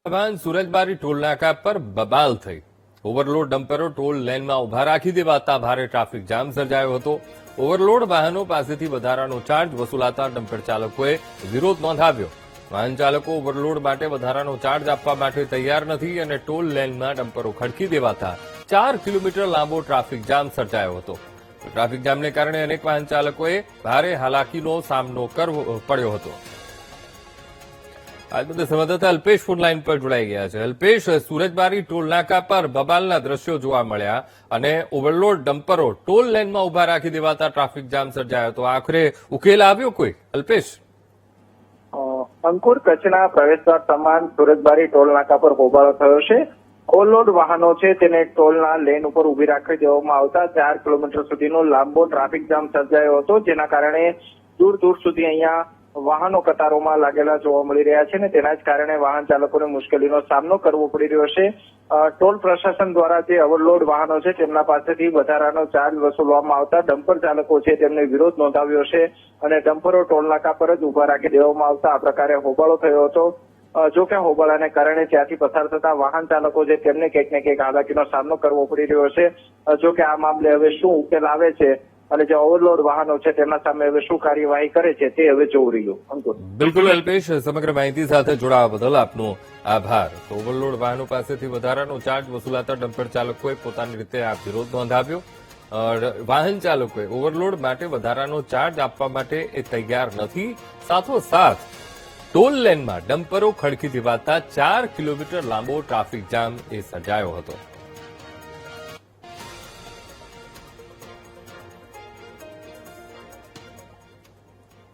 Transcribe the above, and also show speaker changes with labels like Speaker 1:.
Speaker 1: દરમિયાન સુરજબારી ટોલનાકા પર બબાલ થઈ ઓવરલોડ ડમ્પરો ટોલ લેનમાં ઉભા રાખી દેવાતા ભારે ટ્રાફિક જામ સર્જાયો હતો। ઓવરલોડ વાહનો પાસેથી વધારાનો ચાર્જ વસૂલાતા ડમ્પર ચાલકોએ વિરોધ નોંધાવ્યો। વાહન ચાલકો ઓવરલોડ માટે વધારાનો ચાર્જ આપવા માટે તૈયાર નથી અને ટોલ લેનમાં ડમ્પરો ખડકી દેવાતા 4 કિલોમીટર લાંબો ટ્રાફિક જામ સર્જાયો હતો। ટ્રાફિક જામને કારણે અનેક વાહન ચાલકોએ ભારે હાલાકીનો સામનો કરવો પડ્યો હતો। आज मुद्दे संवाददाता अल्पेश फोन लाइन पर जोड़ाई गया है। अल्पेश, सूरजबारी टोल नाका पर बबालना दृश्यो जोवा मळ्या अने ओवरलोड डम्परो टोल लेन में उभा राखी देवाता ट्राफिक जाम सर्जायो तो आखरे उकेल आव्यो कोई? अल्पेश,
Speaker 2: अंकुर कच्छना प्रवेशद्वार समान सूरजबारी टोल नाका पर होबाळो थयो छे। ओवरलोड वाहनो छे तेने टोलना लेन उपर उभी राखी देवामां आवता 4 किलोमीटर सुधीनो लांबो ट्राफिक जाम सर्जायो हतो, जेना कारणे दूर दूर सुधी अहींया वाहनो कतारोमां लागेला जोवा मळी रह्या छे ने तेना ज कारणे वाहन चालकोने मुश्केलीनो सामनो करवो पड़ी रह्यो छे। टोल प्रशासन द्वारा जे ओवरलोड वाहनो छे तेमना पासेथी વધારાનો ચાર્જ વસૂલવામાં આવતા ડમ્પર ચાલકો છે તેમને વિરોધ નોંધાવ્યો છે અને ડમ્પરો ટોલ નાકા પર જ ઉભા રાખી દેવામાં આવતા આ પ્રકારે હોબાળો થયો હતો। જો કે હોબાળાને કારણે ત્યાંથી પસાર થતા વાહન ચાલકો છે તેમને ક્યાંક ને ક્યાંક હાલાકીનો સામનો કરવો પડી રહ્યો છે। જો કે આ મામલે હવે શું ઉકેલ આવે છે અને જે ઓવરલોડ વાહનો છે તેના સામે હવે શું કાર્યવાહી કરે છે તે હવે જોવું રહ્યું। અંકુર,
Speaker 1: બિલકુલ અલ્પેશ, સમગ્ર માહિતી સાથે જોડાવા બદલ આપનો આભાર। તો ઓવરલોડ વાહનો પાસેથી વધારાનો ચાર્જ વસૂલાતા ડમ્પર ચાલકોએ પોતાની રીતે આ વિરોધ નોંધાવ્યો। વાહન ચાલકોએ ઓવરલોડ માટે વધારાનો ચાર્જ આપવા માટે એ તૈયાર નથી। સાથોસાથ ટોલ લેનમાં ડમ્પરો ખડકી દેવાતા 4 કિલોમીટર લાંબો ટ્રાફિક જામ એ સર્જાયો હતો।